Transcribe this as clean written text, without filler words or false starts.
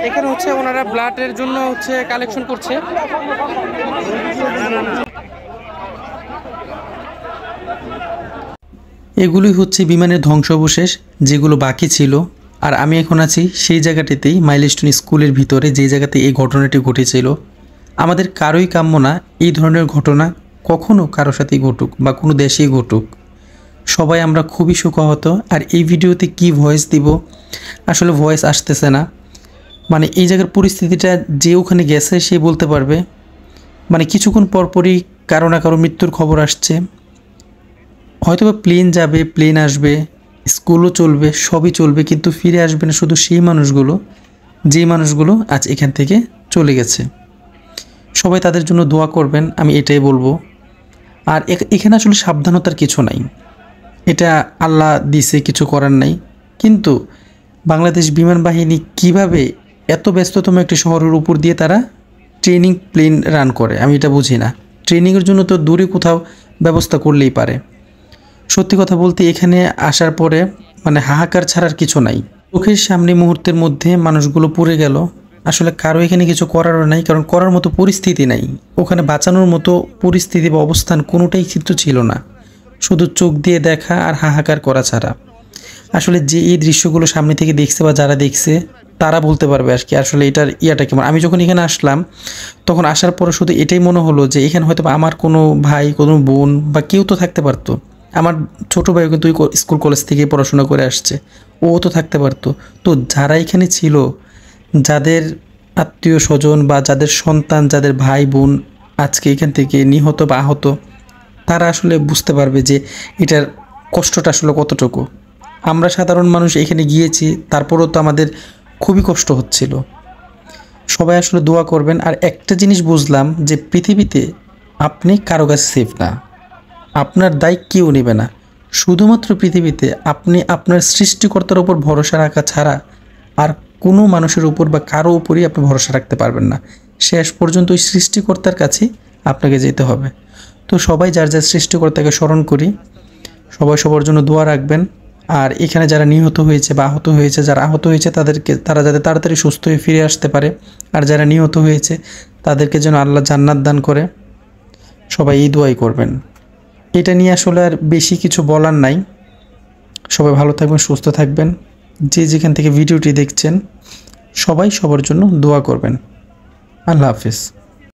এখানে হচ্ছে ওনারা ব্লাডের জন্য হচ্ছে কালেকশন করছে। এগুলি হচ্ছে বিমানের ধ্বংসাবশেষ যেগুলো বাকি ছিল। আর আমি এখন আছি সেই জায়গাটিতেই, মাইলস্টোন স্কুলের ভিতরে, যে জায়গাতে এই ঘটনাটি ঘটেছিল। আমাদের কারোই কাম্য না এই ধরনের ঘটনা কখনো কারোর সাথেই ঘটুক বা কোনো দেশেই ঘটুক। সবাই আমরা খুবই শোকাহত। আর এই ভিডিওতে কি ভয়েস দিব, আসলে ভয়েস আসতেছে না। মানে এই জায়গার পরিস্থিতিটা যে ওখানে গেছে সে বলতে পারবে। মানে কিছুক্ষণ পরপরই কারো না কারো মৃত্যুর খবর আসছে। হয়তোবা প্লেন যাবে, প্লেন আসবে, স্কুলও চলবে, সবই চলবে, কিন্তু ফিরে আসবে না শুধু সেই মানুষগুলো যেই মানুষগুলো আজ এখান থেকে চলে গেছে। সবাই তাদের জন্য দোয়া করবেন, আমি এটাই বলবো। আর এখানে আসলে সাবধানতার কিছু নাই, এটা আল্লাহ দিছে, কিছু করার নাই। কিন্তু বাংলাদেশ বিমান বাহিনী কিভাবে এত ব্যস্ততম একটি শহরের উপর দিয়ে তারা ট্রেনিং প্লেন রান করে, আমি এটা বুঝি না। ট্রেনিংয়ের জন্য তো দূরে কোথাও ব্যবস্থা করলেই পারে। সত্যি কথা বলতে এখানে আসার পরে মানে হাহাকার ছাড়ার কিছু নাই। চোখের সামনে মুহূর্তের মধ্যে মানুষগুলো পুড়ে গেল। আসলে কারো এখানে কিছু করারও নাই, কারণ করার মতো পরিস্থিতি নাই। ওখানে বাঁচানোর মতো পরিস্থিতি বা অবস্থান কোনোটাই কিন্তু ছিল না, শুধু চোখ দিয়ে দেখা আর হাহাকার করা ছাড়া। আসলে যে এই দৃশ্যগুলো সামনে থেকে দেখছে বা যারা দেখছে তারা বলতে পারবে আর কি আসলে এটার ইয়াটা কেমন। আমি যখন এখানে আসলাম তখন আসার পরে শুধু এটাই মনে হলো যে এখানে হয়তো আমার কোনো ভাই, কোনো বোন বা কেউ তো থাকতে পারতো। আমার ছোটো ভাইও কিন্তু স্কুল কলেজ থেকে পড়াশোনা করে আসছে, ও তো থাকতে পারতো। তো যারা এখানে ছিল, যাদের আত্মীয় স্বজন বা যাদের সন্তান, যাদের ভাই বোন আজকে এখান থেকে নিহত বা আহত, তারা আসলে বুঝতে পারবে যে এটার কষ্টটা আসলে কতটুকু। আমরা সাধারণ মানুষ এখানে গিয়েছি, তারপরেও তো আমাদের খুবই কষ্ট হচ্ছিল। সবাই আসলে দোয়া করবেন। আর একটা জিনিস বুঝলাম যে পৃথিবীতে আপনি কারো কাছে সেফ না, আপনার দায় কেউ নেবে না। শুধুমাত্র পৃথিবীতে আপনি আপনার সৃষ্টিকর্তার উপর ভরসা রাখা ছাড়া আর কোনো মানুষের উপর বা কারো উপরই আপনি ভরসা রাখতে পারবেন না। শেষ পর্যন্ত ওই সৃষ্টিকর্তার কাছে আপনাকে যেতে হবে। তো সবাই যার যার সৃষ্টিকর্তাকে স্মরণ করি, সবাই সবার জন্য দোয়া রাখবেন। আর এখানে যারা নিহত হয়েছে বা আহত হয়েছে, যারা আহত হয়েছে তারা যাতে তাড়াতাড়ি সুস্থ হয়ে ফিরে আসতে পারে, আর যারা নিহত হয়েছে তাদেরকে যেন আল্লাহ জান্নাত দান করে, সবাই এই দোয়াই করবেন। এটা নিয়ে আসলে আর বেশি কিছু বলার নাই। সবাই ভালো থাকবেন, সুস্থ থাকবেন। যে যেখান থেকে ভিডিওটি দেখছেন সবাই সবার জন্য দোয়া করবেন। আল্লাহ হাফিজ।